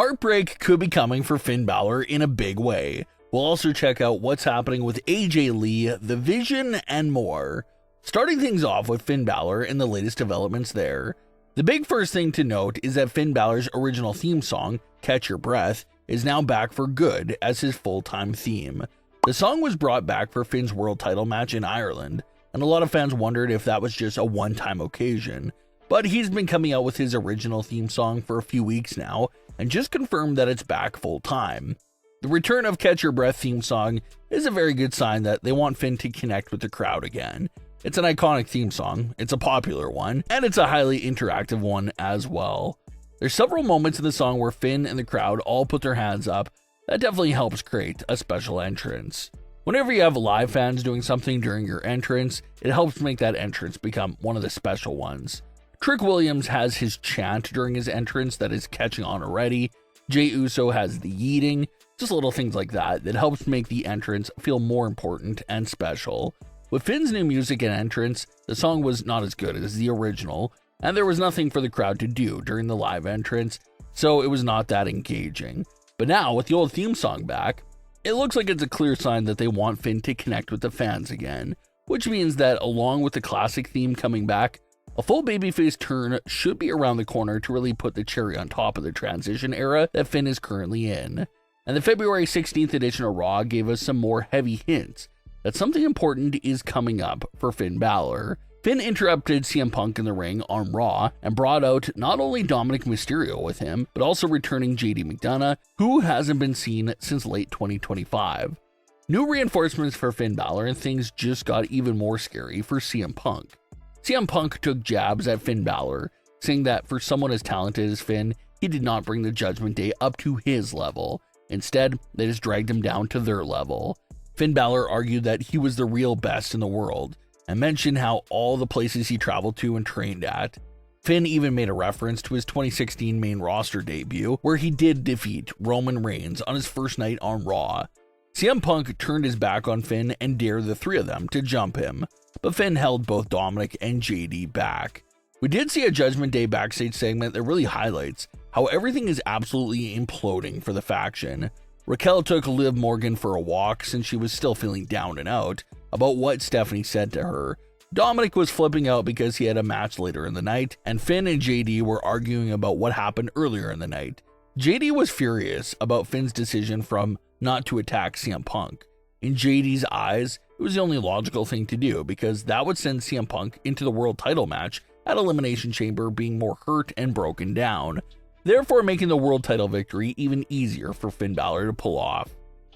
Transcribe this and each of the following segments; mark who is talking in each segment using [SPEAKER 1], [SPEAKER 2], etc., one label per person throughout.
[SPEAKER 1] Heartbreak could be coming for Finn Balor in a big way. We'll also check out what's happening with AJ Lee, The Vision, and more. Starting things off with Finn Balor and the latest developments there. The big first thing to note is that Finn Balor's original theme song, Catch Your Breath, is now back for good as his full-time theme. The song was brought back for Finn's world title match in Ireland, and a lot of fans wondered if that was just a one-time occasion. But he's been coming out with his original theme song for a few weeks now, and just confirmed that it's back full-time. The return of Catch Your Breath theme song is a very good sign that they want Finn to connect with the crowd again. It's an iconic theme song, it's a popular one, and it's a highly interactive one as well. There's several moments in the song where Finn and the crowd all put their hands up. That definitely helps create a special entrance. Whenever you have live fans doing something during your entrance, it helps make that entrance become one of the special ones. Trick Williams has his chant during his entrance that is catching on already. Jey Uso has the yeeting, just little things like that helps make the entrance feel more important and special. With Finn's new music and entrance, the song was not as good as the original, and there was nothing for the crowd to do during the live entrance, so it was not that engaging. But now, with the old theme song back, it looks like it's a clear sign that they want Finn to connect with the fans again, which means that along with the classic theme coming back, a full babyface turn should be around the corner to really put the cherry on top of the transition era that Finn is currently in. And the February 16th edition of Raw gave us some more heavy hints that something important is coming up for Finn Balor. Finn interrupted CM Punk in the ring on Raw and brought out not only Dominic Mysterio with him, but also returning JD McDonagh, who hasn't been seen since late 2025. New reinforcements for Finn Balor, and things just got even more scary for CM Punk. CM Punk took jabs at Finn Balor, saying that for someone as talented as Finn, he did not bring the Judgment Day up to his level. Instead, they just dragged him down to their level. Finn Balor argued that he was the real best in the world, and mentioned how all the places he traveled to and trained at. Finn even made a reference to his 2016 main roster debut, where he did defeat Roman Reigns on his first night on Raw. CM Punk turned his back on Finn and dared the three of them to jump him, but Finn held both Dominic and JD back. We did see a Judgment Day backstage segment that really highlights how everything is absolutely imploding for the faction. Raquel took Liv Morgan for a walk since she was still feeling down and out about what Stephanie said to her. Dominic was flipping out because he had a match later in the night, and Finn and JD were arguing about what happened earlier in the night. JD was furious about Finn's decision from not to attack CM Punk. In JD's eyes, it was the only logical thing to do because that would send CM Punk into the world title match at Elimination Chamber being more hurt and broken down, therefore making the world title victory even easier for Finn Balor to pull off.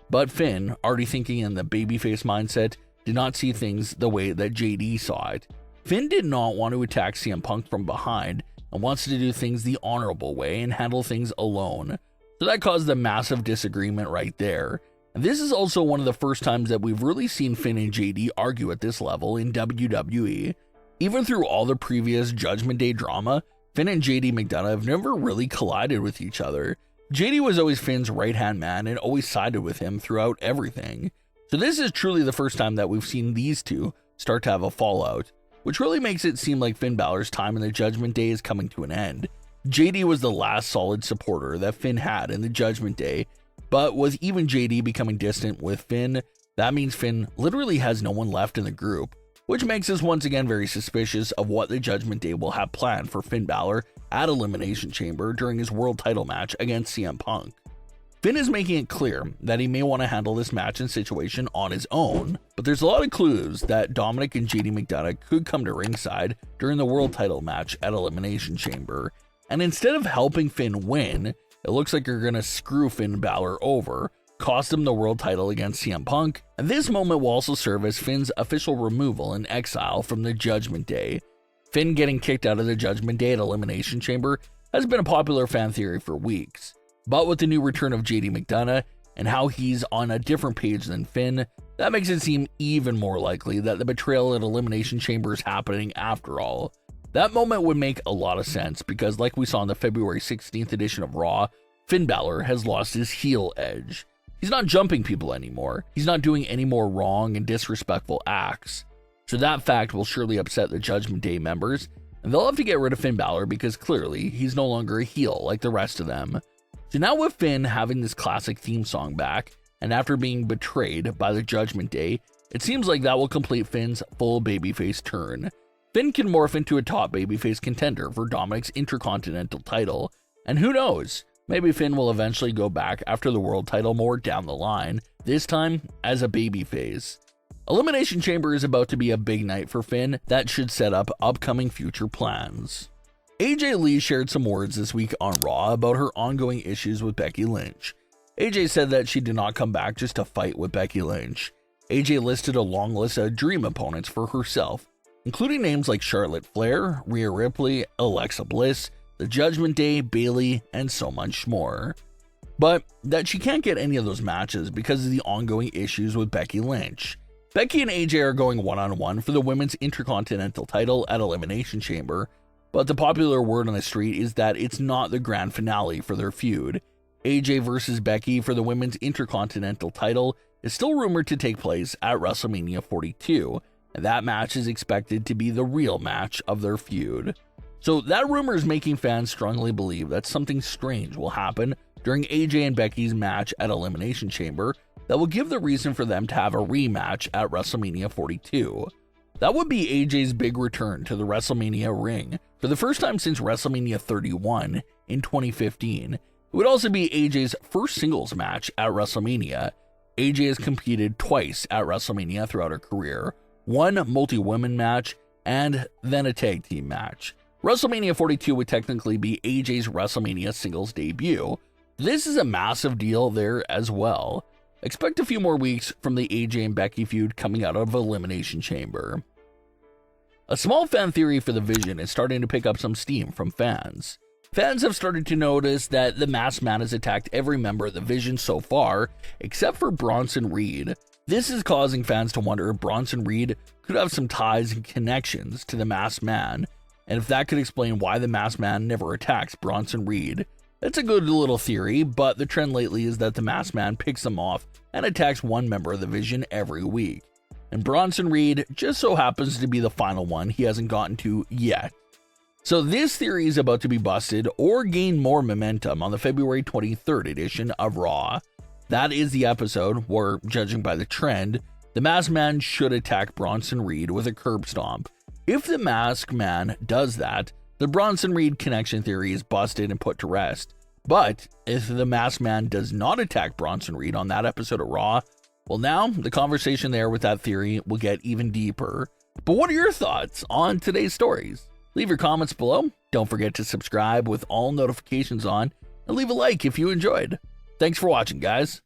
[SPEAKER 1] But Finn, already thinking in the babyface mindset, did not see things the way that JD saw it. Finn did not want to attack CM Punk from behind and wants to do things the honorable way and handle things alone. So that caused a massive disagreement right there. And this is also one of the first times that we've really seen Finn and JD argue at this level in WWE. Even through all the previous Judgment Day drama, Finn and JD McDonagh have never really collided with each other. JD was always Finn's right-hand man and always sided with him throughout everything. So this is truly the first time that we've seen these two start to have a fallout, which really makes it seem like Finn Balor's time in the Judgment Day is coming to an end. JD was the last solid supporter that Finn had in the Judgment Day, but with even JD becoming distant with Finn, that means Finn literally has no one left in the group, which makes us once again very suspicious of what the Judgment Day will have planned for Finn Balor at Elimination Chamber during his world title match against CM Punk. Finn is making it clear that he may want to handle this match and situation on his own, but there's a lot of clues that Dominic and JD McDonagh could come to ringside during the world title match at Elimination Chamber, and instead of helping Finn win, it looks like you're going to screw Finn Balor over, cost him the world title against CM Punk, and this moment will also serve as Finn's official removal and exile from the Judgment Day. Finn getting kicked out of the Judgment Day at Elimination Chamber has been a popular fan theory for weeks. But with the new return of JD McDonagh and how he's on a different page than Finn, that makes it seem even more likely that the betrayal at Elimination Chamber is happening after all. That moment would make a lot of sense because, like we saw in the February 16th edition of Raw, Finn Balor has lost his heel edge. He's not jumping people anymore. He's not doing any more wrong and disrespectful acts. So that fact will surely upset the Judgment Day members, and they'll have to get rid of Finn Balor because clearly he's no longer a heel like the rest of them. So now with Finn having this classic theme song back, and after being betrayed by the Judgment Day, it seems like that will complete Finn's full babyface turn. Finn can morph into a top babyface contender for Dominic's Intercontinental title, and who knows, maybe Finn will eventually go back after the world title more down the line, this time as a babyface. Elimination Chamber is about to be a big night for Finn that should set up upcoming future plans. AJ Lee shared some words this week on Raw about her ongoing issues with Becky Lynch. AJ said that she did not come back just to fight with Becky Lynch. AJ listed a long list of dream opponents for herself, including names like Charlotte Flair, Rhea Ripley, Alexa Bliss, The Judgment Day, Bayley, and so much more. But that she can't get any of those matches because of the ongoing issues with Becky Lynch. Becky and AJ are going one-on-one for the Women's Intercontinental title at Elimination Chamber, but the popular word on the street is that it's not the grand finale for their feud. AJ versus Becky for the Women's Intercontinental title is still rumored to take place at WrestleMania 42, and that match is expected to be the real match of their feud. So that rumor is making fans strongly believe that something strange will happen during AJ and Becky's match at Elimination Chamber that will give the reason for them to have a rematch at WrestleMania 42. That would be AJ's big return to the WrestleMania ring for the first time since WrestleMania 31 in 2015. It would also be AJ's first singles match at WrestleMania. AJ has competed twice at WrestleMania throughout her career, one multi-women match and then a tag team match. WrestleMania 42 would technically be AJ's WrestleMania singles debut. This is a massive deal there as well. Expect a few more weeks from the AJ and Becky feud coming out of Elimination Chamber. A small fan theory for the Vision is starting to pick up some steam from fans. Fans have started to notice that the Masked Man has attacked every member of the Vision so far, except for Bronson Reed. This is causing fans to wonder if Bronson Reed could have some ties and connections to the Masked Man, and if that could explain why the Masked Man never attacks Bronson Reed. It's a good little theory, but the trend lately is that the Masked Man picks them off and attacks one member of the Vision every week. And Bronson Reed just so happens to be the final one he hasn't gotten to yet. So this theory is about to be busted or gain more momentum on the February 23rd edition of Raw. That is the episode where, judging by the trend, the Masked Man should attack Bronson Reed with a curb stomp. If the Masked Man does that, the Bronson Reed connection theory is busted and put to rest. But if the Masked Man does not attack Bronson Reed on that episode of Raw, well, now the conversation there with that theory will get even deeper. But what are your thoughts on today's stories? Leave your comments below. Don't forget to subscribe with all notifications on, and leave a like if you enjoyed. Thanks for watching, guys.